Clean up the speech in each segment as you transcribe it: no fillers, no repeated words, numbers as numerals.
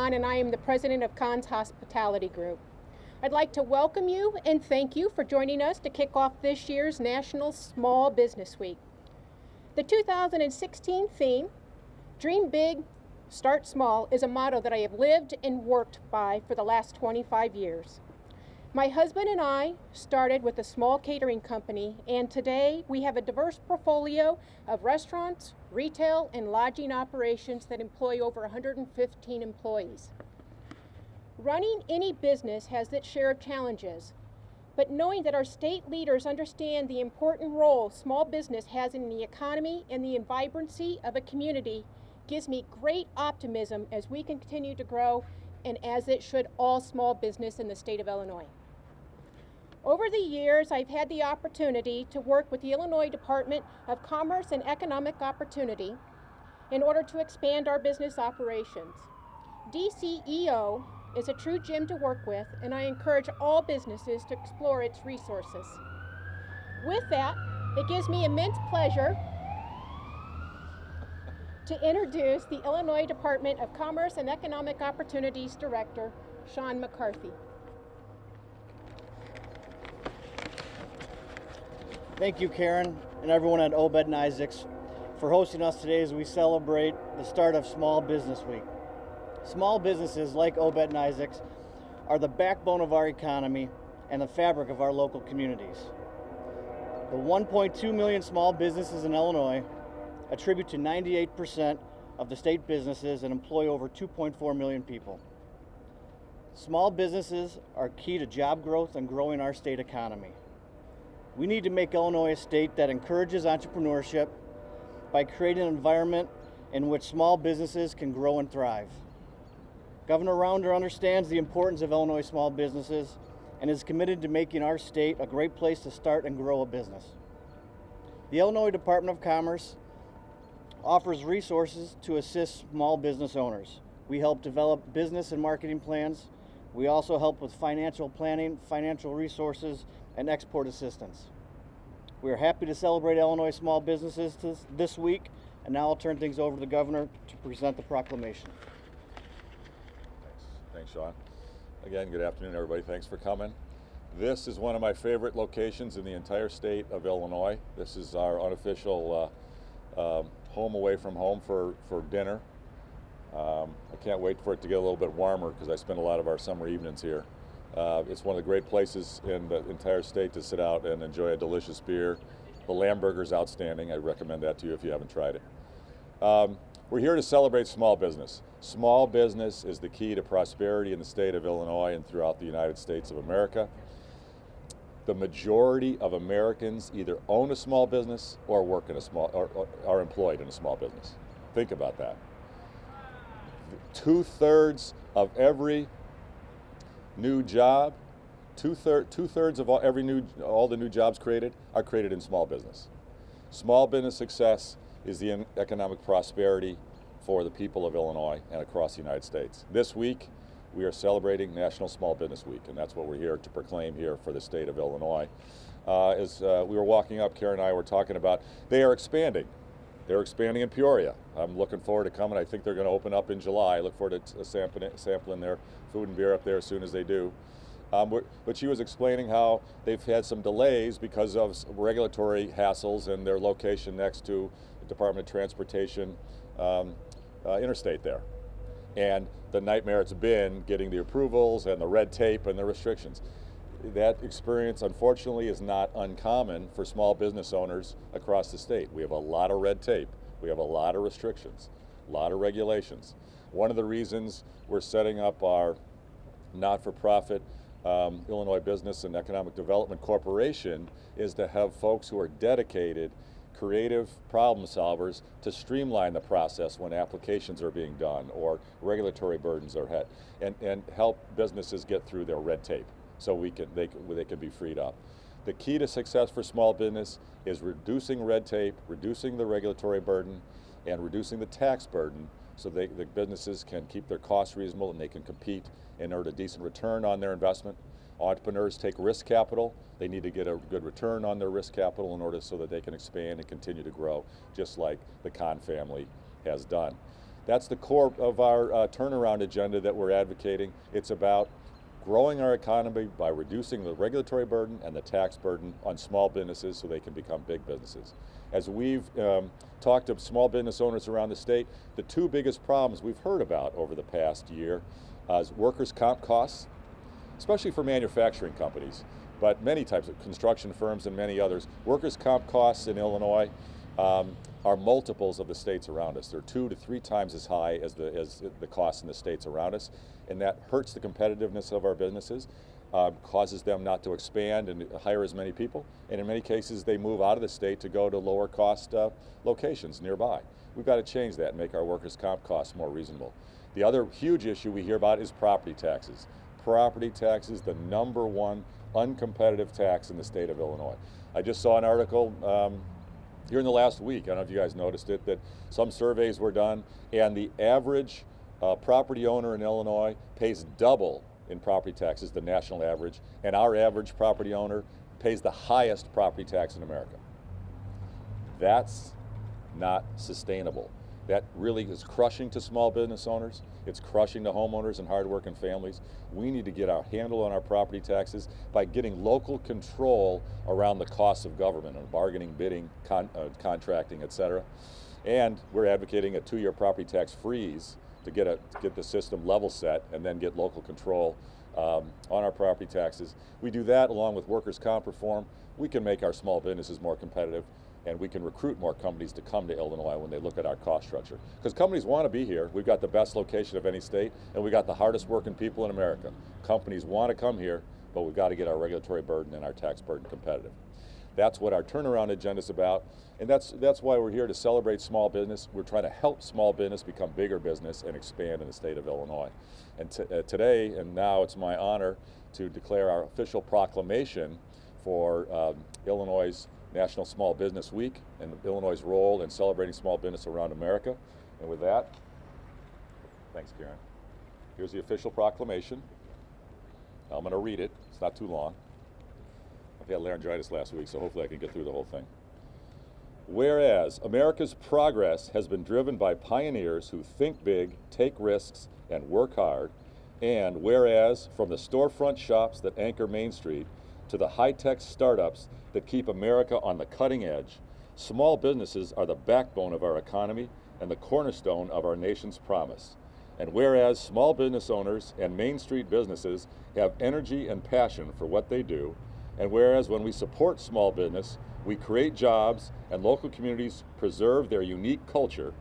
Kahn, and I am the president of Kahn's Hospitality Group. I'd like to welcome you and thank you for joining us to kick off this year's National Small Business Week. The 2016 theme, Dream Big, Start Small, is a motto that I have lived and worked by for the last 25 years. My husband and I started with a small catering company, and today we have a diverse portfolio of restaurants, retail, and lodging operations that employ over 115 employees. Running any business has its share of challenges, but knowing that our state leaders understand the important role small business has in the economy and the vibrancy of a community gives me great optimism as we continue to grow, and as it should all small business in the state of Illinois. Over the years, I've had the opportunity to work with the Illinois Department of Commerce and Economic Opportunity in order to expand our business operations. DCEO is a true gem to work with, and I encourage all businesses to explore its resources. With that, it gives me immense pleasure to introduce the Illinois Department of Commerce and Economic Opportunities Director, Sean McCarthy. Thank you, Karen, and everyone at Obed and Isaacs for hosting us today as we celebrate the start of Small Business Week. Small businesses like Obed and Isaacs are the backbone of our economy and the fabric of our local communities. The 1.2 million small businesses in Illinois attribute to 98% of the state businesses and employ over 2.4 million people. Small businesses are key to job growth and growing our state economy. We need to make Illinois a state that encourages entrepreneurship by creating an environment in which small businesses can grow and thrive. Governor Rauner understands the importance of Illinois small businesses and is committed to making our state a great place to start and grow a business. The Illinois Department of Commerce offers resources to assist small business owners. We help develop business and marketing plans. We also help with financial planning, financial resources, and export assistance. We are happy to celebrate Illinois small businesses this week, and now I'll turn things over to the governor to present the proclamation. Thanks, Sean. Again, good afternoon, everybody. Thanks for coming. This is one of my favorite locations in the entire state of Illinois. This is our unofficial home away from home for dinner. I can't wait for it to get a little bit warmer because I spend a lot of our summer evenings here. It's one of the great places in the entire state to sit out and enjoy a delicious beer. The lamb burger is outstanding. I recommend that to you if you haven't tried it. We're here to celebrate small business. Small business is the key to prosperity in the state of Illinois and throughout the United States of America. The majority of Americans either own a small business or work in a small, or are employed in a small business. Think about that. 2/3 of every new job, two-thirds of all the new jobs created are created in small business. Small business success is the economic prosperity for the people of Illinois and across the United States. This week, we are celebrating National Small Business Week, and that's what we're here to proclaim here for the state of Illinois. As we were walking up, Karen and I were talking about, they are expanding. They're expanding in Peoria. I'm looking forward to coming. I think they're going to open up in July. I look forward to sampling their food and beer up there as soon as they do. But she was explaining how they've had some delays because of regulatory hassles and their location next to the Department of Transportation interstate there. And the nightmare it's been getting the approvals and the red tape and the restrictions. That experience, unfortunately, is not uncommon for small business owners across the state. We have a lot of red tape. We have a lot of restrictions, a lot of regulations. One of the reasons we're setting up our not-for-profit Illinois Business and Economic Development Corporation is to have folks who are dedicated, creative problem solvers to streamline the process when applications are being done or regulatory burdens are hit, and help businesses get through their red tape so they can be freed up. The key to success for small business is reducing red tape, reducing the regulatory burden, and reducing the tax burden so the businesses can keep their costs reasonable and they can compete and earn a decent return on their investment. Entrepreneurs take risk capital. They need to get a good return on their risk capital in order so that they can expand and continue to grow, just like the Kahn family has done. That's the core of our turnaround agenda that we're advocating. It's about growing our economy by reducing the regulatory burden and the tax burden on small businesses so they can become big businesses. As we've talked to small business owners around the state, the two biggest problems we've heard about over the past year is workers' comp costs, especially for manufacturing companies, but many types of construction firms and many others. Workers' comp costs in Illinois are multiples of the states around us. They're 2 to 3 times as high as the costs in the states around us, and that hurts the competitiveness of our businesses, causes them not to expand and hire as many people, and in many cases they move out of the state to go to lower cost locations nearby. We've got to change that and make our workers' comp costs more reasonable. The other huge issue we hear about is property taxes. Property taxes, the #1 uncompetitive tax in the state of Illinois. I just saw an article here in the last week, I don't know if you guys noticed it, that some surveys were done and the average property owner in Illinois pays double in property taxes, the national average, and our average property owner pays the highest property tax in America. That's not sustainable. That really is crushing to small business owners. It's crushing to homeowners and hardworking families. We need to get our handle on our property taxes by getting local control around the costs of government and bargaining, bidding, contracting, etc. And we're advocating a 2-year property tax freeze to get the system level set and then get local control on our property taxes. We do that along with workers' comp reform. We can make our small businesses more competitive, and we can recruit more companies to come to Illinois when they look at our cost structure. Because companies want to be here. We've got the best location of any state, and we've got the hardest working people in America. Companies want to come here, but we've got to get our regulatory burden and our tax burden competitive. That's what our turnaround agenda is about, and that's why we're here to celebrate small business. We're trying to help small business become bigger business and expand in the state of Illinois. And today and now it's my honor to declare our official proclamation for Illinois' National Small Business Week and Illinois' role in celebrating small business around America. And with that, thanks Karen. Here's the official proclamation. I'm going to read it. It's not too long. I've had laryngitis last week, so hopefully I can get through the whole thing. Whereas America's progress has been driven by pioneers who think big, take risks, and work hard, and whereas from the storefront shops that anchor Main Street to the high-tech startups that keep America on the cutting edge, small businesses are the backbone of our economy and the cornerstone of our nation's promise. And whereas small business owners and Main Street businesses have energy and passion for what they do, and whereas when we support small business, we create jobs and local communities preserve their unique culture,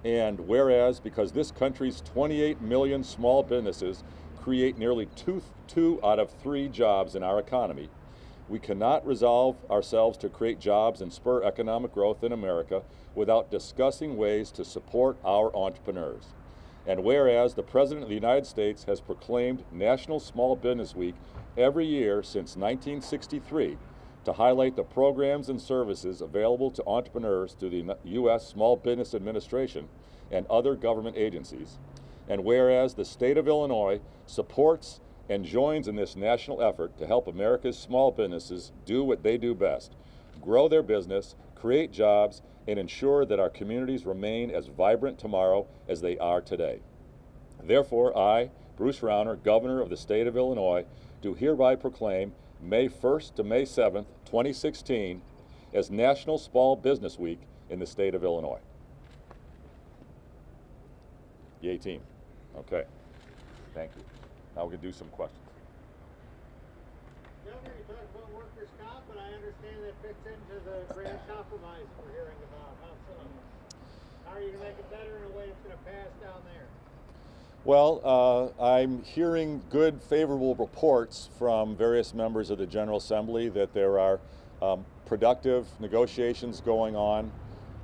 and whereas because this country's 28 million small businesses create nearly two out of 3 jobs in our economy, we cannot resolve ourselves to create jobs and spur economic growth in America without discussing ways to support our entrepreneurs. And whereas the President of the United States has proclaimed National Small Business Week every year since 1963 to highlight the programs and services available to entrepreneurs through the U.S. Small Business Administration and other government agencies, and whereas the state of Illinois supports and joins in this national effort to help America's small businesses do what they do best, grow their business, create jobs, and ensure that our communities remain as vibrant tomorrow as they are today. Therefore, I, Bruce Rauner, Governor of the state of Illinois, do hereby proclaim May 1st to May 7th, 2016 as National Small Business Week in the state of Illinois. Yay, team. Okay. Thank you. Now we can do some questions. Governor, you talked about workers' comp, and I understand that fits into the grand compromise we're hearing about. How so? How are you going to make it better in a way that's going to pass down there? Well, I'm hearing good, favorable reports from various members of the General Assembly that there are productive negotiations going on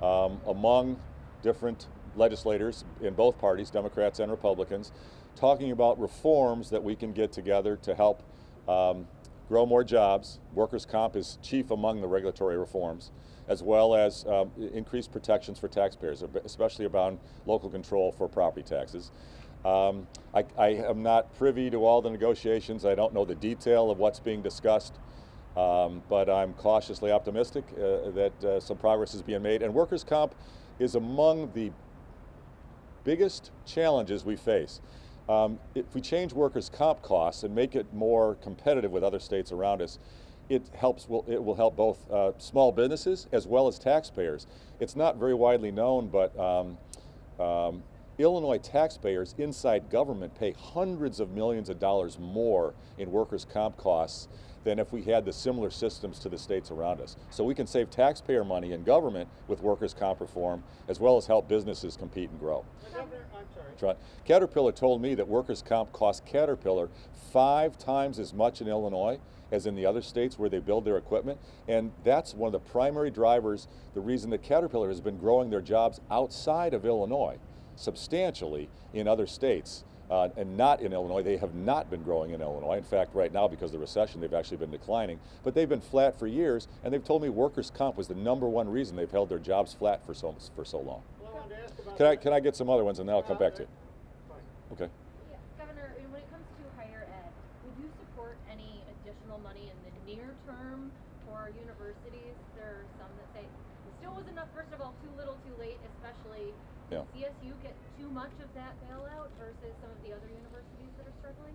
among different legislators in both parties, Democrats and Republicans, talking about reforms that we can get together to help grow more jobs. Workers' comp is chief among the regulatory reforms, as well as increased protections for taxpayers, especially around local control for property taxes. I am not privy to all the negotiations. I don't know the detail of what's being discussed, but I'm cautiously optimistic that some progress is being made. And workers' comp is among the biggest challenges we face. If we change workers' comp costs and make it more competitive with other states around us, it will help both small businesses as well as taxpayers. It's not very widely known, but Illinois taxpayers inside government pay hundreds of millions of dollars more in workers' comp costs than if we had the similar systems to the states around us. So we can save taxpayer money in government with workers' comp reform, as well as help businesses compete and grow. Governor, I'm sorry. Caterpillar told me that workers' comp costs Caterpillar 5 times as much in Illinois as in the other states where they build their equipment, and that's one of the primary drivers, the reason that Caterpillar has been growing their jobs outside of Illinois substantially in other states. And not in Illinois. They have not been growing in Illinois. In fact, right now, because of the recession, they've actually been declining. But they've been flat for years, and they've told me workers' comp was the #1 reason they've held their jobs flat for so long. Well, I wanted to ask about Can I get some other ones, and then I'll come back to you? Fine. Okay. Yeah, Governor, when it comes to higher ed, would you support any additional money in the near term for our universities? There are some that say it still was enough, first of all, too little, too late, especially Yeah. CSU get too much of that bailout versus some of the other universities that are struggling?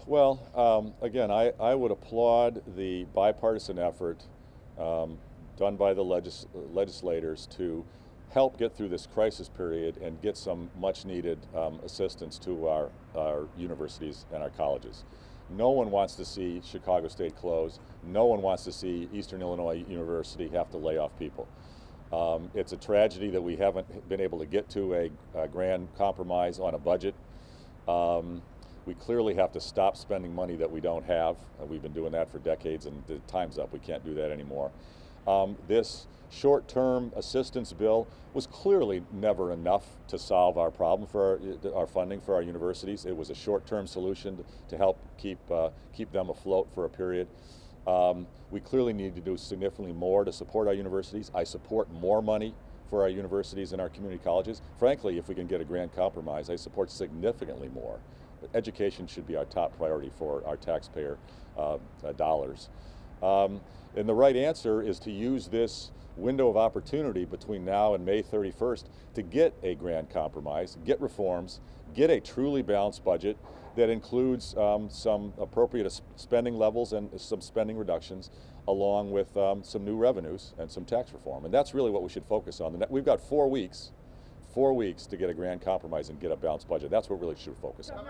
Well, again, I would applaud the bipartisan effort done by the legislators to help get through this crisis period and get some much needed assistance to our universities and our colleges. No one wants to see Chicago State close. No one wants to see Eastern Illinois University have to lay off people. It's a tragedy that we haven't been able to get to a grand compromise on a budget. We clearly have to stop spending money that we don't have. We've been doing that for decades, and the time's up. We can't do that anymore. This short-term assistance bill was clearly never enough to solve our problem for our funding for our universities. It was a short-term solution to help keep them afloat for a period. We clearly need to do significantly more to support our universities. I support more money for our universities and our community colleges. Frankly, if we can get a grand compromise, I support significantly more. Education should be our top priority for our taxpayer dollars. And the right answer is to use this window of opportunity between now and May 31st to get a grand compromise, get reforms, get a truly balanced budget that includes some appropriate spending levels and some spending reductions, along with some new revenues and some tax reform. And that's really what we should focus on. We've got 4 weeks to get a grand compromise and get a balanced budget. That's what we really should focus on.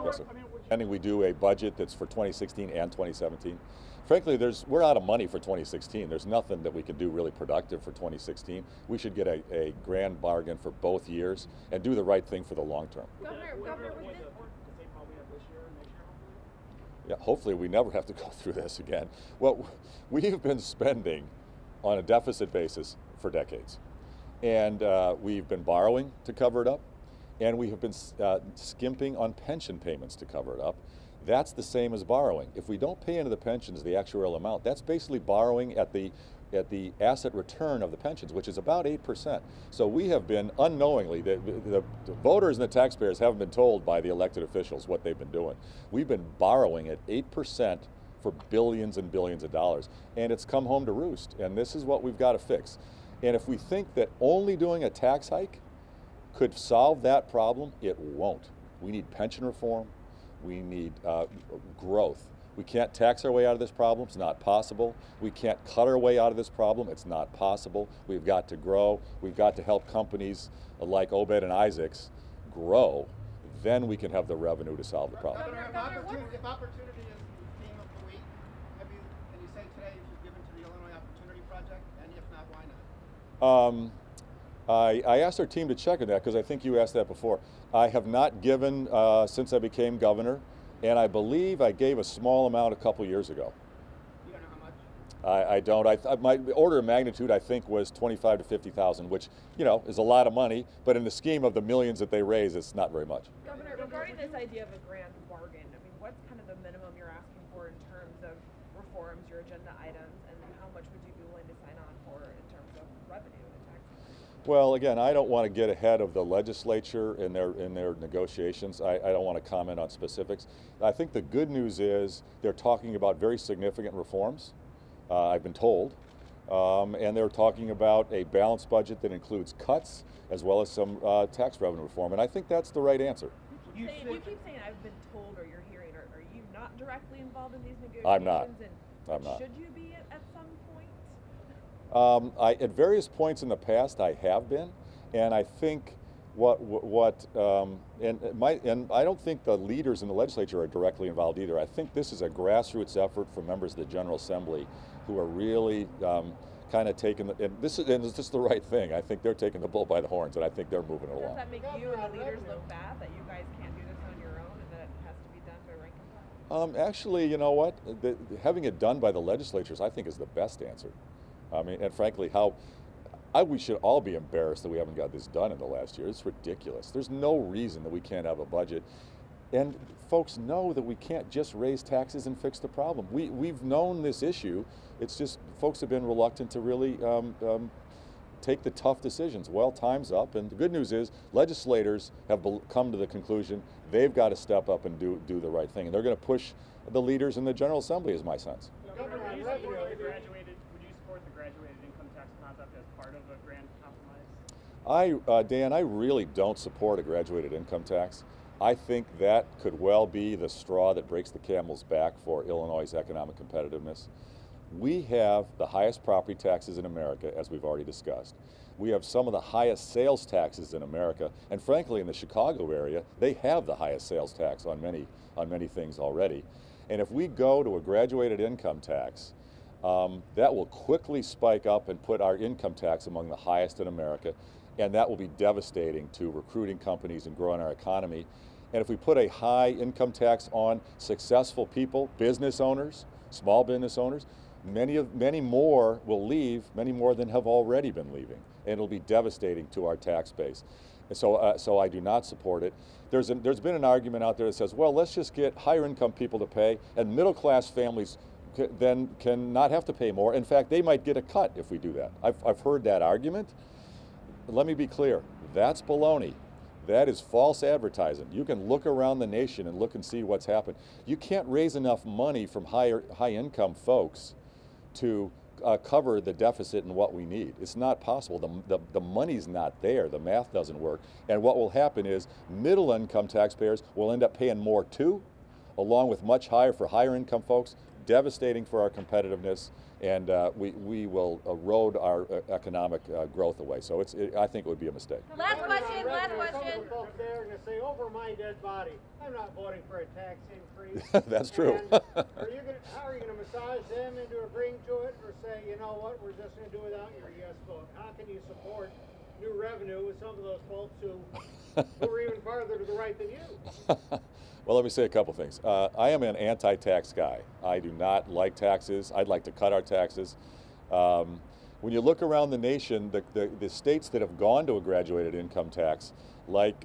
Yes, sir. And we do a budget that's for 2016 and 2017. Frankly, we're out of money for 2016. There's nothing that we can do really productive for 2016. We should get a grand bargain for both years and do the right thing for the long term. Governor, was this? Yeah, hopefully we never have to go through this again. Well, we've been spending on a deficit basis for decades. And we've been borrowing to cover it up, and we have been skimping on pension payments to cover it up. That's the same as borrowing. If we don't pay into the pensions the actuarial amount, that's basically borrowing at the asset return of the pensions, which is about 8%. So we have been unknowingly, the voters and the taxpayers haven't been told by the elected officials what they've been doing. We've been borrowing at 8% for billions and billions of dollars, and it's come home to roost, and this is what we've got to fix. And if we think that only doing a tax hike could solve that problem, it won't. We need pension reform. We need growth. We can't tax our way out of this problem. It's not possible. We can't cut our way out of this problem. It's not possible. We've got to grow. We've got to help companies like Obed and Isaacs grow. Then we can have the revenue to solve the problem. Governor, if opportunity is the theme of the week, can you say today if you've given to the Illinois Opportunity Project, and if not, why not? I asked our team to check on that because I think you asked that before. I have not given since I became governor, and I believe I gave a small amount a couple years ago. You don't know how much? I don't. My order of magnitude, I think, was 25 to 50,000, which is a lot of money, but in the scheme of the millions that they raise, it's not very much. Governor, regarding this idea of a grand bargain, I mean, what's kind of the minimum you're asking for in terms of reforms, your agenda items, and how much would you be willing to sign on for in terms of revenue and taxes? Well, again, I don't want to get ahead of the legislature in their negotiations. I don't want to comment on specifics. I think the good news is they're talking about very significant reforms, I've been told. And they're talking about a balanced budget that includes cuts as well as some tax revenue reform. And I think that's the right answer. You keep saying I've been told or you're hearing. Are you not directly involved in these negotiations? I'm not. And I'm not. Should you be at some point? At various points in the past, I have been, and I think and I don't think the leaders in the legislature are directly involved either. I think this is a grassroots effort from members of the General Assembly who are really kind of taking and this is the right thing. I think they're taking the bull by the horns, and I think they're moving it Does along. that make you and the leaders look bad that you guys can't do this on your own and that it has to be done by rank and file? Actually, you know what? Having it done by the legislatures, I think, is the best answer. I mean, and frankly, we should all be embarrassed that we haven't got this done in the last year. It's ridiculous. There's no reason that we can't have a budget. And folks know that we can't just raise taxes and fix the problem. We've known this issue. It's just folks have been reluctant to really take the tough decisions. Well, time's up, and the good news is legislators have come to the conclusion they've got to step up and do the right thing, and they're going to push the leaders in the General Assembly, is my sense. Governor, Would you support the graduated income tax concept as part of a grand compromise? Dan, I really don't support a graduated income tax. I think that could well be the straw that breaks the camel's back for Illinois' economic competitiveness. We have the highest property taxes in America, as we've already discussed. We have some of the highest sales taxes in America, and frankly, in the Chicago area, they have the highest sales tax on many things already. And if we go to a graduated income tax, that will quickly spike up and put our income tax among the highest in America, and that will be devastating to recruiting companies and growing our economy. And if we put a high income tax on successful people, business owners, small business owners, many more will leave, many more than have already been leaving, and it'll be devastating to our tax base. And so I do not support it. There's been an argument out there that says, well, let's just get higher income people to pay, and middle class families then can not have to pay more. In fact, they might get a cut if we do that. I've heard that argument. Let me be clear, that's baloney. That is false advertising. You can look around the nation and look and see what's happened. You can't raise enough money from high income folks to cover the deficit in what we need. It's not possible. The money's not there. The math doesn't work. And what will happen is middle income taxpayers will end up paying more too, along with much higher for higher income folks, devastating for our competitiveness, and we will erode our economic growth away. So I think it would be a mistake. Last question. Some folks there are going to say, over my dead body, I'm not voting for a tax increase. That's true. How are you going to massage them into agreeing to it, or say, you know what, we're just going to do without your yes vote? How can you support new revenue with some of those folks who are even farther to the right than you? Well, let me say a couple things. I am an anti-tax guy. I do not like taxes. I'd like to cut our taxes. When you look around the nation, the states that have gone to a graduated income tax, like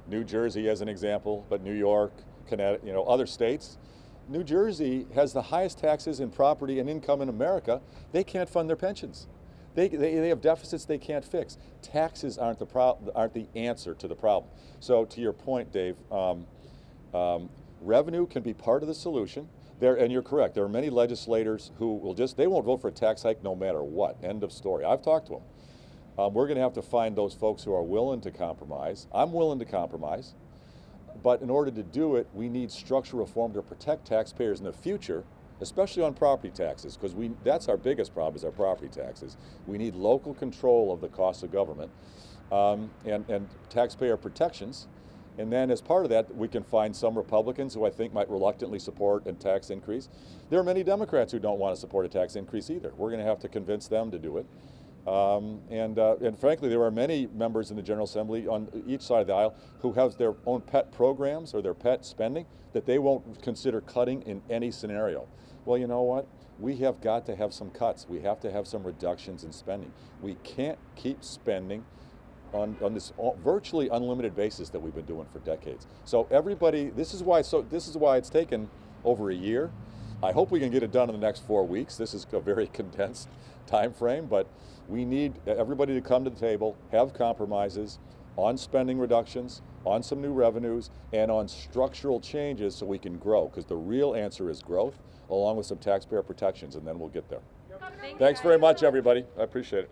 New Jersey as an example, but New York, Connecticut, other states, New Jersey has the highest taxes in property and income in America. They can't fund their pensions. They have deficits they can't fix. Taxes aren't the answer to the problem. So to your point, Dave, revenue can be part of the solution. And you're correct, there are many legislators who they won't vote for a tax hike no matter what, end of story. I've talked to them. We're going to have to find those folks who are willing to compromise. I'm willing to compromise, but in order to do it, we need structural reform to protect taxpayers in the future, especially on property taxes, because that's our biggest problem, is our property taxes. We need local control of the cost of government and taxpayer protections. And then as part of that, we can find some Republicans who I think might reluctantly support a tax increase. There are many Democrats who don't want to support a tax increase either. We're going to have to convince them to do it. And frankly, there are many members in the General Assembly on each side of the aisle who have their own pet programs or their pet spending that they won't consider cutting in any scenario. Well, you know what? We have got to have some cuts. We have to have some reductions in spending. We can't keep spending on this virtually unlimited basis that we've been doing for decades. So everybody, this is why it's taken over a year. I hope we can get it done in the next 4 weeks. This is a very condensed time frame, but we need everybody to come to the table, have compromises on spending reductions, on some new revenues, and on structural changes so we can grow, because the real answer is growth, along with some taxpayer protections, and then we'll get there. Governor, Thanks very much, everybody. I appreciate it.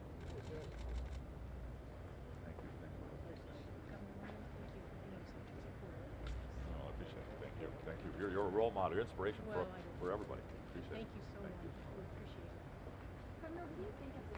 I appreciate it. Thank you. Thank you. You're a role model, inspiration for everybody. Appreciate it. Thank you so much. We appreciate it. Governor, what do you think of the